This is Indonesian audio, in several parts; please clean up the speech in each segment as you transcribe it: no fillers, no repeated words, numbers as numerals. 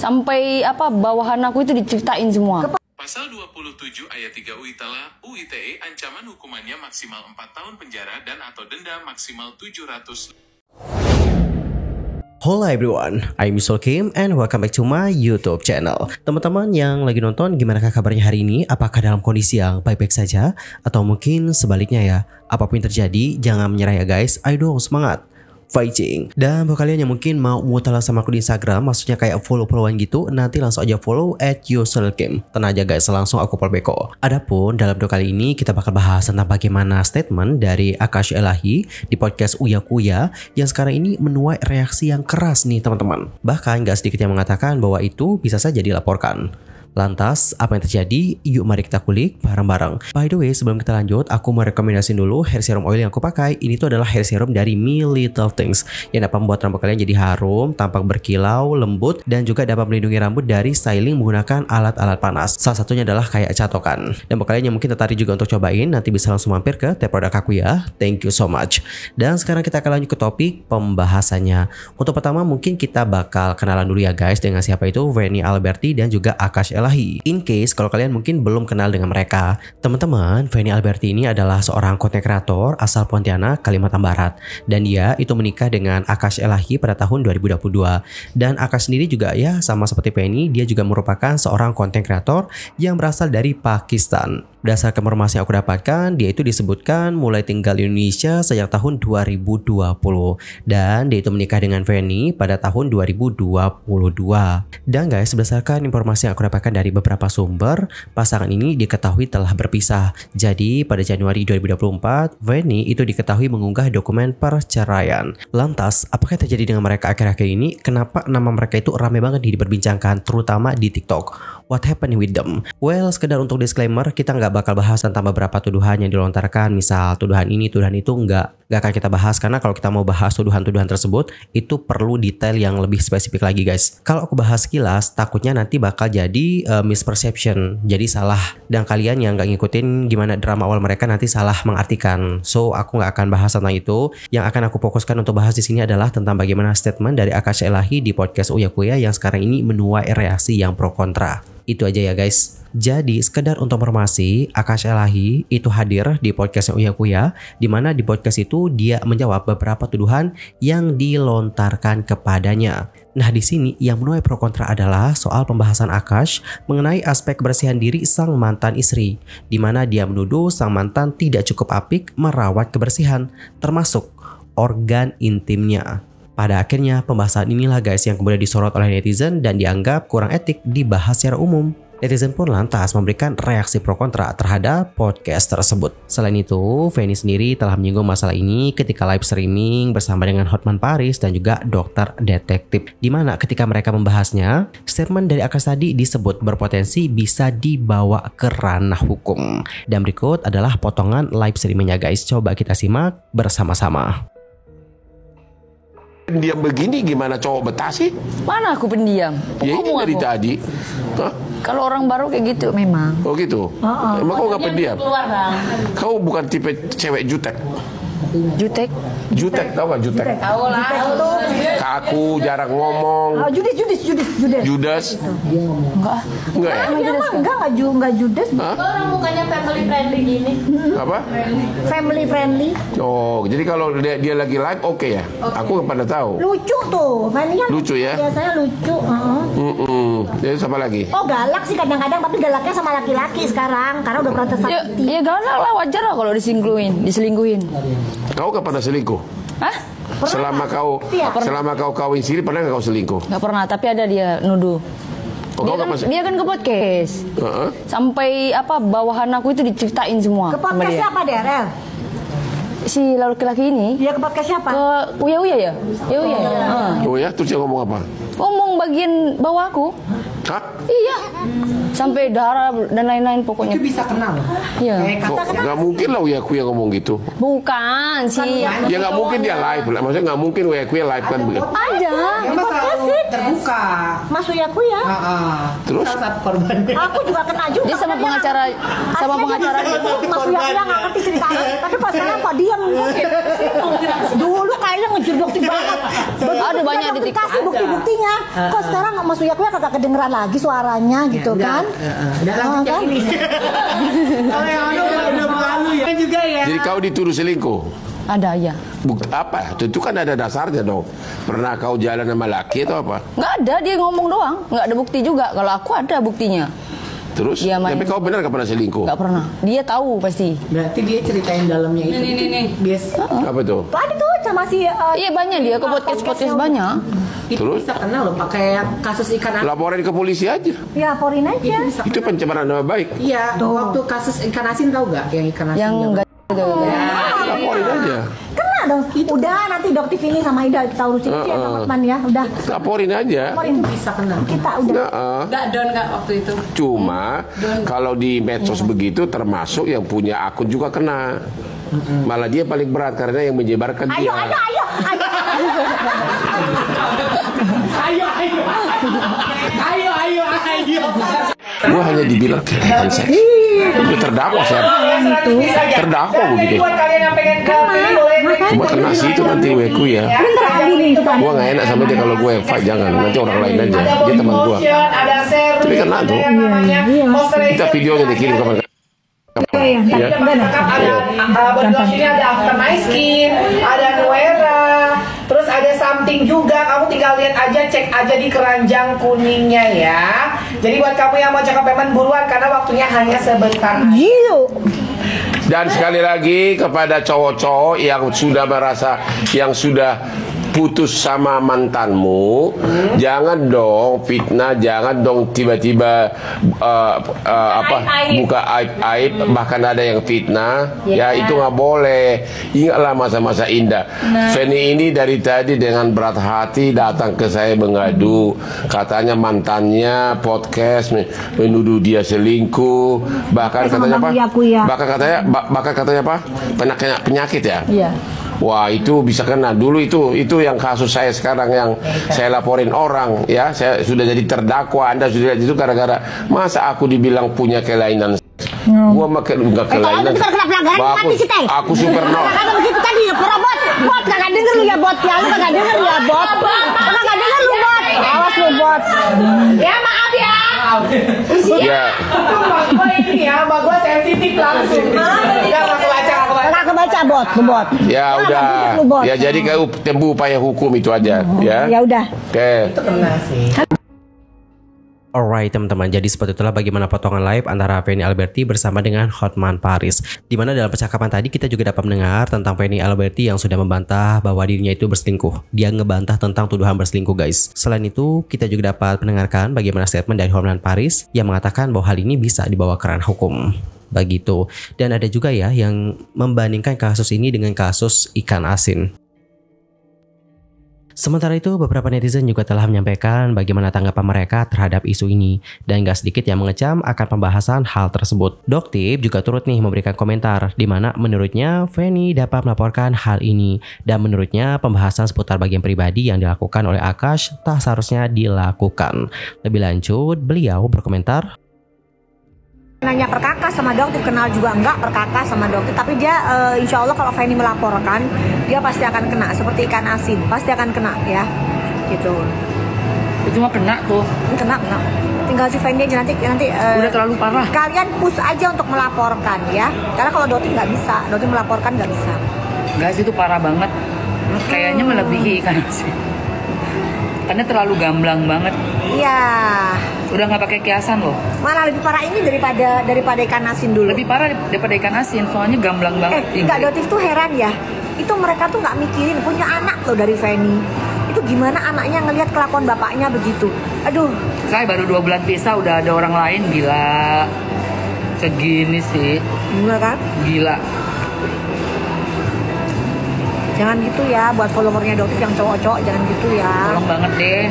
Sampai bawahan aku itu diceritain semua. Pasal 27 ayat 3 UITE ancaman hukumannya maksimal 4 tahun penjara dan atau denda maksimal 700. Hello everyone, I'm Mr. Kim and welcome back to my YouTube channel. Teman-teman yang lagi nonton, gimana kabarnya hari ini? Apakah dalam kondisi yang baik-baik saja? Atau mungkin sebaliknya ya? Apapun yang terjadi, jangan menyerah ya guys. Ayo dong, semangat! Fighting. Dan buat kalian yang mungkin mau mutalah sama aku di Instagram, maksudnya kayak follow-followan gitu, nanti langsung aja follow @userkim. Tenang aja guys, langsung aku follow beko. Adapun dalam video kali ini kita bakal bahas tentang bagaimana statement dari Akash Elahi di podcast Uya Kuya yang sekarang ini menuai reaksi yang keras nih teman-teman. Bahkan gak sedikit yang mengatakan bahwa itu bisa saja dilaporkan. Lantas, apa yang terjadi? Yuk mari kita kulik bareng-bareng. By the way, sebelum kita lanjut, aku mau rekomendasiin dulu hair serum oil yang aku pakai. Ini tuh adalah hair serum dari Me Little Things yang dapat membuat rambut kalian jadi harum, tampak berkilau, lembut, dan juga dapat melindungi rambut dari styling menggunakan alat-alat panas. Salah satunya adalah kayak catokan. Dan buat kalian yang mungkin tertarik juga untuk cobain, nanti bisa langsung mampir ke tab produk aku ya. Thank you so much. Dan sekarang kita akan lanjut ke topik pembahasannya. Untuk pertama mungkin kita bakal kenalan dulu ya guys dengan siapa itu Fanny Alberti dan juga Akash Elahi. In case kalau kalian mungkin belum kenal dengan mereka, teman-teman, Fanny Alberti ini adalah seorang konten kreator asal Pontianak, Kalimantan Barat, dan dia itu menikah dengan Akash Elahi pada tahun 2022. Dan Akash sendiri juga ya sama seperti Fanny, dia juga merupakan seorang konten kreator yang berasal dari Pakistan. Berdasarkan informasi yang aku dapatkan, dia itu disebutkan mulai tinggal di Indonesia sejak tahun 2020 dan dia itu menikah dengan Fanny pada tahun 2022. Dan guys, berdasarkan informasi yang aku dapatkan dari beberapa sumber, pasangan ini diketahui telah berpisah. Jadi pada Januari 2024, Fanny itu diketahui mengunggah dokumen perceraian. Lantas, apakah yang terjadi dengan mereka akhir-akhir ini? Kenapa nama mereka itu ramai banget diperbincangkan, terutama di TikTok? What happened with them? Well, sekedar untuk disclaimer, kita nggak bakal bahas tentang beberapa tuduhan yang dilontarkan, misal tuduhan ini, tuduhan itu, nggak akan kita bahas karena kalau kita mau bahas tuduhan-tuduhan tersebut itu perlu detail yang lebih spesifik lagi guys. Kalau aku bahas sekilas, takutnya nanti bakal jadi misperception, jadi salah, dan kalian yang nggak ngikutin gimana drama awal mereka nanti salah mengartikan. So aku nggak akan bahas tentang itu. Yang akan aku fokuskan untuk bahas di sini adalah tentang bagaimana statement dari Akash Elahi di podcast Uya Kuya yang sekarang ini menuai reaksi yang pro kontra. Itu aja ya guys. Jadi sekedar untuk informasi, Akash Elahi itu hadir di podcast Uya Kuya, di mana di podcast itu dia menjawab beberapa tuduhan yang dilontarkan kepadanya. Nah di sini yang menuai pro kontra adalah soal pembahasan Akash mengenai aspek kebersihan diri sang mantan istri, di mana dia menuduh sang mantan tidak cukup apik merawat kebersihan, termasuk organ intimnya. Pada akhirnya pembahasan inilah guys yang kemudian disorot oleh netizen dan dianggap kurang etik dibahas secara umum. Netizen pun lantas memberikan reaksi pro kontra terhadap podcast tersebut. Selain itu, Fanny sendiri telah menyinggung masalah ini ketika live streaming bersama dengan Hotman Paris dan juga Dokter Detektif. Di mana ketika mereka membahasnya, statement dari Akash tadi disebut berpotensi bisa dibawa ke ranah hukum. Dan berikut adalah potongan live streamingnya guys. Coba kita simak bersama-sama. Diam begini gimana cowok betah sih? Mana aku pendiam? Ya ini dari tadi. Hah? Kalau orang baru kayak gitu memang. Oh gitu? Emang kau nggak pendiam? Kau bukan tipe cewek jutek? Jutek? Jutek, tahu nggak jutek? Tahu lah. Kaku, jarang ngomong. Judas? Enggak ya? Enggak judes. Orang mukanya family friendly gini. Apa? Family friendly. Oh, jadi kalau dia lagi live oke ya? Aku nggak pernah tahu. Lucu tuh. Fanny-nya lucu ya? Biasanya lucu. Jadi siapa lagi? Oh galak sih kadang-kadang, tapi galaknya sama laki-laki sekarang karena udah pernah tersakiti. Ya galak lah, wajar lah kalau diselingkuhin. Kau nggak pernah selingkuh? Hah? Selama kau kawin siri pernah nggak kau selingkuh? Nggak pernah, tapi ada dia nuduh. Dia kan ke podcast. Sampai bawahan aku itu diceritain semua. Ke podcast siapa deh, Rel? Si laki-laki ini. Dia ke podcast siapa? Ke Uya ya? Uya. Oh ya, terus dia ngomong apa? Ngomong bagian bawah aku. Hah? Iya. sampai darah dan lain-lain pokoknya. Itu bisa kena loh. Iya. Nggak mungkin lah Uyakuya ngomong gitu. Bukan sih. Ya nggak mungkin dia live. Maksudnya nggak mungkin Uyakuya live kan begitu. Ada. Emang selalu terbuka. Mas Uyakuya. Terus? Salah satu korbannya. Aku juga kena juga. Dia sama pengacara Mas Uyakuya nggak ngerti ceritanya. Tapi pas sekarang kok diam. Dulu kayaknya ngejeblok banget. Ada banyak di TikTok. Kasih bukti-buktinya. Kok sekarang Mas Uyakuya kagak kedengeran lagi suaranya gitu kan? Udah lanjut yang ini. Kalau yang udah berlalu ya juga ya. Jadi kau dituduh selingkuh? Ada ya. Bukti apa? Itu kan ada dasarnya dong. Pernah kau jalan sama laki atau apa? Nggak ada, dia ngomong doang. Nggak ada bukti juga. Kalau aku ada buktinya. Terus? Dia Tapi kau benar nggak pernah selingkuh? Nggak pernah. Dia tahu pasti. Berarti dia ceritain dalamnya itu. Nih. Biasa. Apa itu? Tadi tuh sama si Iya banyak dia ke podcast banyak. Itu Terus? bisa kena loh pakai kasus ikan asin. Laporin ke polisi aja. ya laporin aja. Itu pencemaran nama baik. Iya, waktu kasus ikan asin tahu nggak yang ikan asin? Yang enggak gitu. Laporin aja. Kena dong. Udah nanti Dokter Vini sama Ida kita urusin ya teman-teman ya. Udah. Laporin aja. Laporin Bisa kena. kita udah. Nggak down nggak waktu itu. Cuma kalau di medsos begitu termasuk yang punya akun juga kena. Malah dia paling berat karena yang menyebarkan dia. Ayo. Gua hanya dibilang kan seks. Itu terdakwa saya. Terdakwa begitu. Cuma kena sih itu nanti weku ya. Gua nggak enak sama dia kalau gue fight, jangan. Nanti orang lain aja. Dia teman gua. Tapi kena tuh. Kita videonya dikirim kapan. Ada body lotion ini ada After My Skin, ada Nuera, terus ada something juga. Kamu tinggal lihat aja, cek aja di keranjang kuningnya ya. Jadi buat kamu yang mau cakap payment buruan karena waktunya hanya sebentar. Dan sekali lagi kepada cowok-cowok yang sudah merasa yang sudah putus sama mantanmu, jangan dong fitnah, jangan dong tiba-tiba buka aib-aib, bahkan ada yang fitnah, ya itu nggak boleh. Ingatlah masa-masa indah. Feni ini dari tadi dengan berat hati datang ke saya mengadu, katanya mantannya podcast menuduh dia selingkuh, bahkan katanya apa? Bahkan katanya apa? Penyakit ya? Iya. Wah itu bisa kena. Dulu itu yang kasus saya sekarang yang saya laporin orang ya, saya sudah jadi terdakwa. Anda sudah itu gara-gara masa aku dibilang punya kelainan. Gua makan enggak kelainan. Aku super no. Kagak begitu tadi ya, bot kagak denger lu ya bot ya, lu kagak denger ya bot. Kagak denger lu bot. Awas lu bot. Ya maaf ya. Ya. Mbak ini ya, mbak gue sensitif langsung. Nggak kebaca bot. Ya udah. Ya jadi kau tempuh upaya hukum itu aja ya. Ya udah. Oke. Itu kena sih. Alright teman-teman, jadi seperti itulah bagaimana potongan live antara Feni Alberti bersama dengan Hotman Paris. Dimana dalam percakapan tadi kita juga dapat mendengar tentang Feni Alberti yang sudah membantah bahwa dirinya itu berselingkuh. Dia ngebantah tentang tuduhan berselingkuh guys. Selain itu kita juga dapat mendengarkan bagaimana statement dari Hotman Paris yang mengatakan bahwa hal ini bisa dibawa ke ranah hukum. Begitu. Dan ada juga ya yang membandingkan kasus ini dengan kasus ikan asin. Sementara itu, beberapa netizen juga telah menyampaikan bagaimana tanggapan mereka terhadap isu ini. Dan gak sedikit yang mengecam akan pembahasan hal tersebut. Doktip juga turut nih memberikan komentar, di mana menurutnya Feni dapat melaporkan hal ini. Dan menurutnya pembahasan seputar bagian pribadi yang dilakukan oleh Akash tak seharusnya dilakukan. Lebih lanjut, beliau berkomentar. Nanya perkakas sama Dokter, kenal juga enggak perkakas sama Dokter, tapi dia insya Allah kalau Feni melaporkan dia pasti akan kena seperti ikan asin, pasti akan kena ya gitu. Itu mah kena tuh. Kena. Tinggal si Feni aja nanti udah terlalu parah. Kalian push aja untuk melaporkan ya, karena kalau Dokter nggak bisa, Dokter melaporkan nggak bisa. Guys itu parah banget. Kayaknya melebihi ikan asin. Karena terlalu gamblang banget. Iya. Udah nggak pakai kiasan loh. Mana lebih parah ini daripada ikan asin dulu. Lebih parah daripada ikan asin, soalnya gamblang banget. Enggak, Dotif tuh heran ya. Itu mereka tuh nggak mikirin punya anak loh dari Feni. Itu gimana anaknya ngelihat kelakuan bapaknya begitu. Aduh. Saya baru 2 bulan pisah udah ada orang lain, gila. Segini sih. Gila kan? Gila. Jangan gitu ya buat followernya Dotif yang cowok-cowok, jangan gitu ya. Tolong banget deh.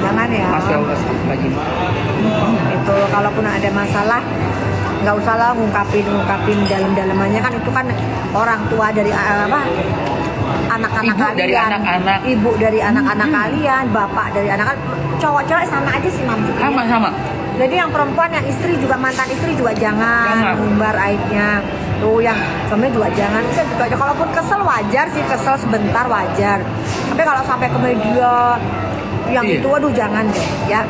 Jangan ya. Masya Allah, astagfirullahaladzim. gitu. Kalaupun ada masalah nggak usah lah ngungkapin dalam-dalamannya, kan itu kan orang tua dari anak-anak kalian, ibu dari anak-anak kalian, bapak dari anak-anak, cowok-cowok sama aja sih Mam. Sama. Jadi yang perempuan, yang istri juga, mantan istri juga jangan umbar aibnya. Tuh yang suami juga jangan. Udah gitu aja. Kalaupun kesel wajar sih, kesel sebentar wajar. Tapi kalau sampai ke media yang itu, waduh jangan deh ya.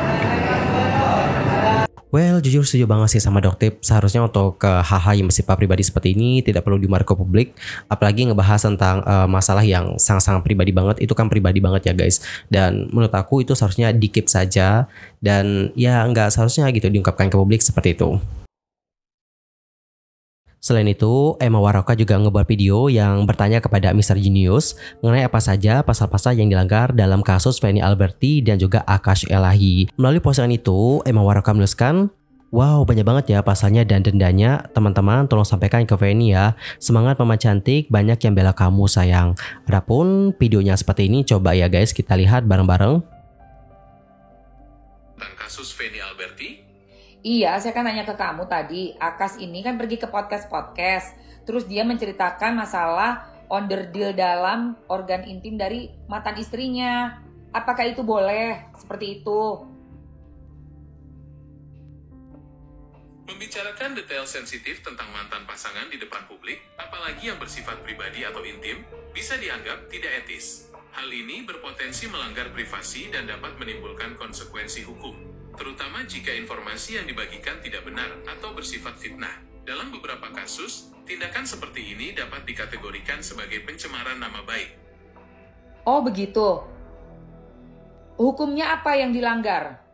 Well, jujur setuju banget sih sama Doktip. Seharusnya untuk hal-hal yang bersifat pribadi seperti ini tidak perlu diumbar ke publik. Apalagi ngebahas tentang masalah yang sangat-sangat pribadi banget. Itu kan pribadi banget ya guys. Dan menurut aku itu seharusnya di-keep saja. Dan ya nggak seharusnya gitu diungkapkan ke publik seperti itu. Selain itu, Emma Waroka juga ngebuat video yang bertanya kepada Mr. Genius mengenai apa saja pasal-pasal yang dilanggar dalam kasus Feni Alberti dan juga Akash Elahi. Melalui postingan itu, Emma Waroka menuliskan, "Wow, banyak banget ya pasalnya dan dendanya. Teman-teman tolong sampaikan ke Feni ya. Semangat mama cantik, banyak yang bela kamu sayang." Adapun videonya seperti ini, coba ya guys kita lihat bareng-bareng. Tentang kasus Feni Alberti. Iya, saya kan nanya ke kamu tadi, Akash ini kan pergi ke podcast, terus dia menceritakan masalah onderdil dalam organ intim dari mantan istrinya. Apakah itu boleh? Seperti itu. Membicarakan detail sensitif tentang mantan pasangan di depan publik, apalagi yang bersifat pribadi atau intim, bisa dianggap tidak etis. Hal ini berpotensi melanggar privasi dan dapat menimbulkan konsekuensi hukum, terutama jika informasi yang dibagikan tidak benar atau bersifat fitnah. Dalam beberapa kasus, tindakan seperti ini dapat dikategorikan sebagai pencemaran nama baik. Oh begitu. Hukumnya apa yang dilanggar?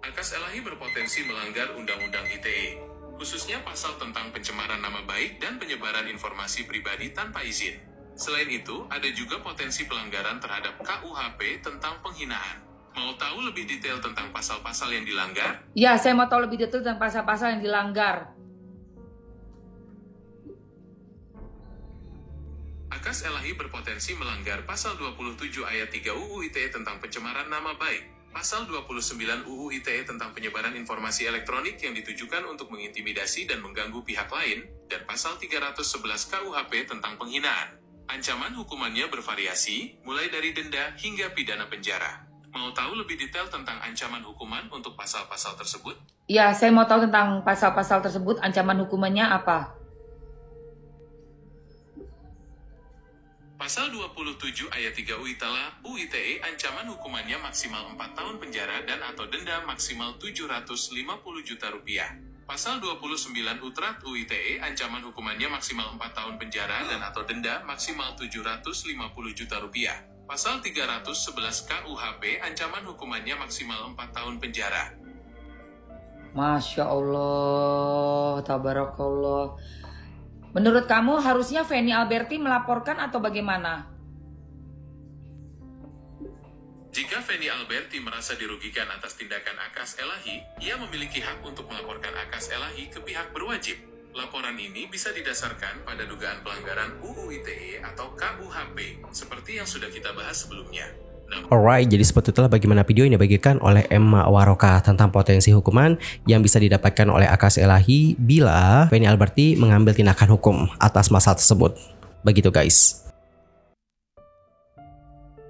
Akash Elahi berpotensi melanggar Undang-Undang ITE, khususnya pasal tentang pencemaran nama baik dan penyebaran informasi pribadi tanpa izin. Selain itu, ada juga potensi pelanggaran terhadap KUHP tentang penghinaan. Mau tahu lebih detail tentang pasal-pasal yang dilanggar? Ya, saya mau tahu lebih detail tentang pasal-pasal yang dilanggar. Akash Elahi berpotensi melanggar pasal 27 ayat 3 UU ITE tentang pencemaran nama baik, pasal 29 UU ITE tentang penyebaran informasi elektronik yang ditujukan untuk mengintimidasi dan mengganggu pihak lain, dan pasal 311 KUHP tentang penghinaan. Ancaman hukumannya bervariasi, mulai dari denda hingga pidana penjara. Mau tahu lebih detail tentang ancaman hukuman untuk pasal-pasal tersebut? Ya, saya mau tahu tentang pasal-pasal tersebut, ancaman hukumannya apa? Pasal 27 ayat 3 UU ITE ancaman hukumannya maksimal 4 tahun penjara dan atau denda maksimal 750 juta rupiah. Pasal 29 UTRAT UITE ancaman hukumannya maksimal 4 tahun penjara dan atau denda maksimal 750 juta rupiah. Pasal 311 KUHP ancaman hukumannya maksimal 4 tahun penjara. Masya Allah, tabarakallah. Menurut kamu harusnya Feni Alberti melaporkan atau bagaimana? Jika Feni Alberti merasa dirugikan atas tindakan Akash Elahi, ia memiliki hak untuk melaporkan Akash Elahi ke pihak berwajib. Laporan ini bisa didasarkan pada dugaan pelanggaran UU ITE atau KUHP, seperti yang sudah kita bahas sebelumnya. Alright, jadi seperti itulah bagaimana video yang dibagikan oleh Emma Waroka tentang potensi hukuman yang bisa didapatkan oleh Akash Elahi bila Feni Alberti mengambil tindakan hukum atas masalah tersebut. Begitu guys.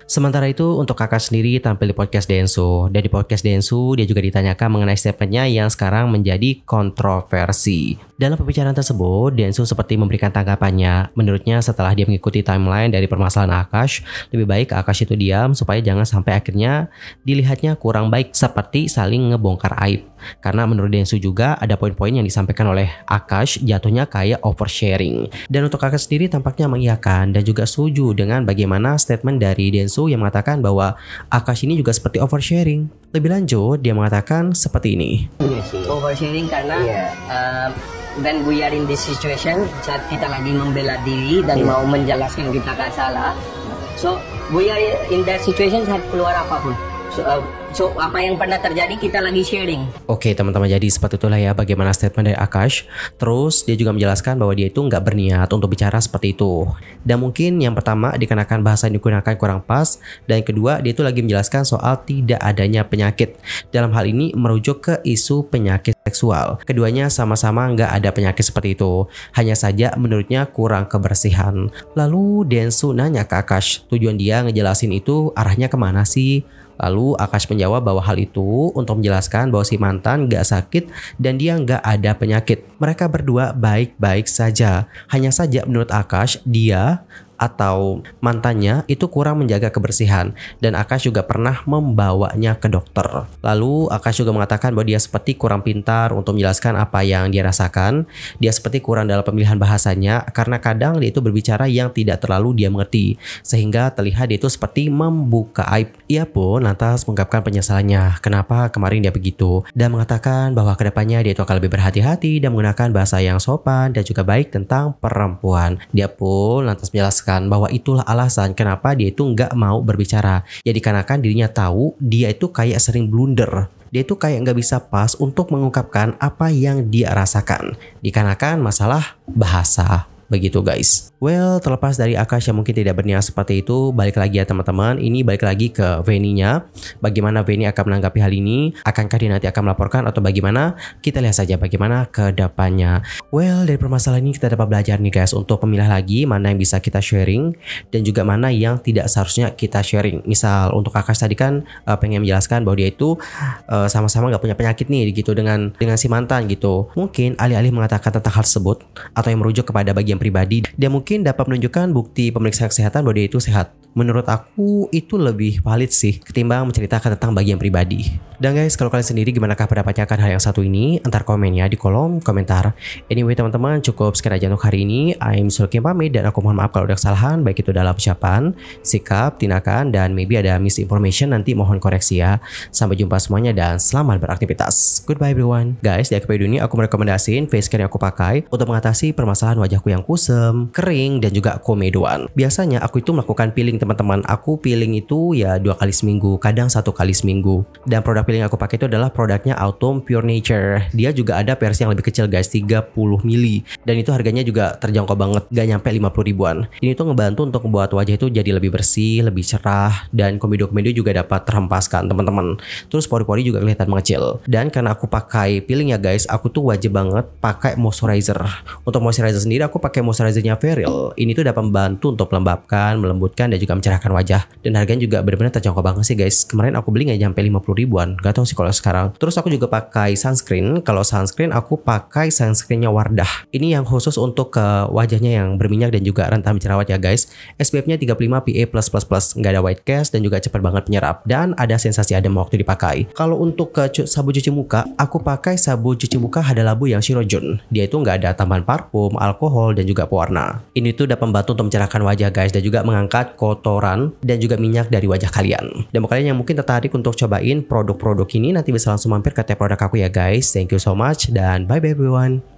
Sementara itu untuk Akash sendiri tampil di podcast Densu, dan di podcast Densu dia juga ditanyakan mengenai statementnya yang sekarang menjadi kontroversi. Dalam pembicaraan tersebut, Densu seperti memberikan tanggapannya. Menurutnya setelah dia mengikuti timeline dari permasalahan Akash, lebih baik Akash itu diam supaya jangan sampai akhirnya dilihatnya kurang baik seperti saling ngebongkar aib. Karena menurut Densu juga ada poin-poin yang disampaikan oleh Akash jatuhnya kayak oversharing. Dan untuk Akash sendiri tampaknya mengiyakan dan juga setuju dengan bagaimana statement dari Densu yang mengatakan bahwa Akash ini juga seperti oversharing. Lebih lanjut, dia mengatakan seperti ini. Oversharing karena when we are in this situation, saat kita lagi membela diri dan mau menjelaskan kita gak salah, so we are in that situation saat keluar apapun. So apa yang pernah terjadi kita lagi sharing. Oke teman-teman, jadi seperti itulah ya bagaimana statement dari Akash. Terus dia juga menjelaskan bahwa dia itu nggak berniat untuk bicara seperti itu. Dan mungkin yang pertama dikarenakan bahasa yang digunakan kurang pas, dan yang kedua dia itu lagi menjelaskan soal tidak adanya penyakit. Dalam hal ini merujuk ke isu penyakit seksual. Keduanya sama-sama nggak ada penyakit seperti itu. Hanya saja menurutnya kurang kebersihan. Lalu Densu nanya ke Akash, tujuan dia ngejelasin itu arahnya kemana sih? Lalu Akash menjawab bahwa hal itu untuk menjelaskan bahwa si mantan gak sakit dan dia gak ada penyakit. Mereka berdua baik-baik saja. Hanya saja menurut Akash, dia atau mantannya itu kurang menjaga kebersihan, dan Akash juga pernah membawanya ke dokter. Lalu Akash juga mengatakan bahwa dia seperti kurang pintar untuk menjelaskan apa yang dia rasakan. Dia seperti kurang dalam pemilihan bahasanya karena kadang dia itu berbicara yang tidak terlalu dia mengerti, sehingga terlihat dia itu seperti membuka aib. Ia pun lantas mengungkapkan penyesalannya kenapa kemarin dia begitu, dan mengatakan bahwa kedepannya dia itu akan lebih berhati-hati dan menggunakan bahasa yang sopan dan juga baik tentang perempuan. Dia pun lantas menjelaskan bahwa itulah alasan kenapa dia itu nggak mau berbicara. Ya dikarenakan dirinya tahu dia itu kayak sering blunder. Dia itu kayak nggak bisa pas untuk mengungkapkan apa yang dia rasakan. Dikarenakan masalah bahasa. Begitu guys. Well, terlepas dari Akash yang mungkin tidak berniat seperti itu, balik lagi ya teman-teman. Ini balik lagi ke Veni-nya. Bagaimana Veni akan menanggapi hal ini? Akankah dia nanti akan melaporkan atau bagaimana? Kita lihat saja bagaimana ke depannya. Well, dari permasalahan ini kita dapat belajar nih guys untuk memilah lagi mana yang bisa kita sharing dan juga mana yang tidak seharusnya kita sharing. Misal untuk Akash tadi kan pengen menjelaskan bahwa dia itu sama-sama nggak punya penyakit nih gitu dengan si mantan gitu. Mungkin alih-alih mengatakan tentang hal tersebut atau yang merujuk kepada bagian pribadi, dia mungkin dapat menunjukkan bukti pemeriksaan kesehatan bahwa dia itu sehat. Menurut aku itu lebih valid sih ketimbang menceritakan tentang bagian pribadi. Dan guys, kalau kalian sendiri gimana pendapatnya akan hal yang satu ini? Antar komen ya di kolom komentar. Anyway teman-teman, cukup sekian aja untuk hari ini. I'm Sulkim pamit dan aku mohon maaf kalau ada kesalahan baik itu dalam ucapan, sikap, tindakan, dan maybe ada misinformation, nanti mohon koreksi ya. Sampai jumpa semuanya dan selamat beraktivitas. Goodbye everyone. Guys, di akhir video ini aku merekomendasiin face care yang aku pakai untuk mengatasi permasalahan wajahku yang kusam, kering, dan juga komedoan. Biasanya aku itu melakukan peeling teman-teman. Aku peeling itu ya 2 kali seminggu, kadang 1 kali seminggu. Dan produk peeling yang aku pakai itu adalah produknya Autumn Pure Nature. Dia juga ada versi yang lebih kecil guys, 30 mili. Dan itu harganya juga terjangkau banget, gak nyampe 50 ribuan. Ini tuh ngebantu untuk membuat wajah itu jadi lebih bersih, lebih cerah, dan komedo-komedo juga dapat terhempaskan teman-teman. Terus pori-pori juga kelihatan mengecil. Dan karena aku pakai peeling ya guys, aku tuh wajib banget pakai moisturizer. Untuk moisturizer sendiri aku pakai moisturizernya Veril. Ini tuh dapat membantu untuk melembabkan, melembutkan, dan juga mencerahkan wajah. Dan harganya juga benar-benar terjangkau banget sih guys. Kemarin aku beli nggak nyampe 50 ribuan. Gak tau sih kalau sekarang. Terus aku juga pakai sunscreen. Kalau sunscreen aku pakai sunscreennya Wardah. Ini yang khusus untuk ke wajahnya yang berminyak dan juga rentan jerawat ya guys. SPF-nya 35 PA+++. Nggak ada white cast dan juga cepat banget penyerap. Dan ada sensasi adem waktu dipakai. Kalau untuk ke sabun cuci muka, aku pakai sabun cuci muka Hada Labu yang Shirojun. Dia itu nggak ada tambahan parfum, alkohol, dan juga pewarna. Ini tuh dapat membantu untuk mencerahkan wajah guys, dan juga mengangkat kotoran dan juga minyak dari wajah kalian. Dan buat kalian yang mungkin tertarik untuk cobain produk-produk ini, nanti bisa langsung mampir ke tab produk aku ya guys. Thank you so much dan bye bye everyone.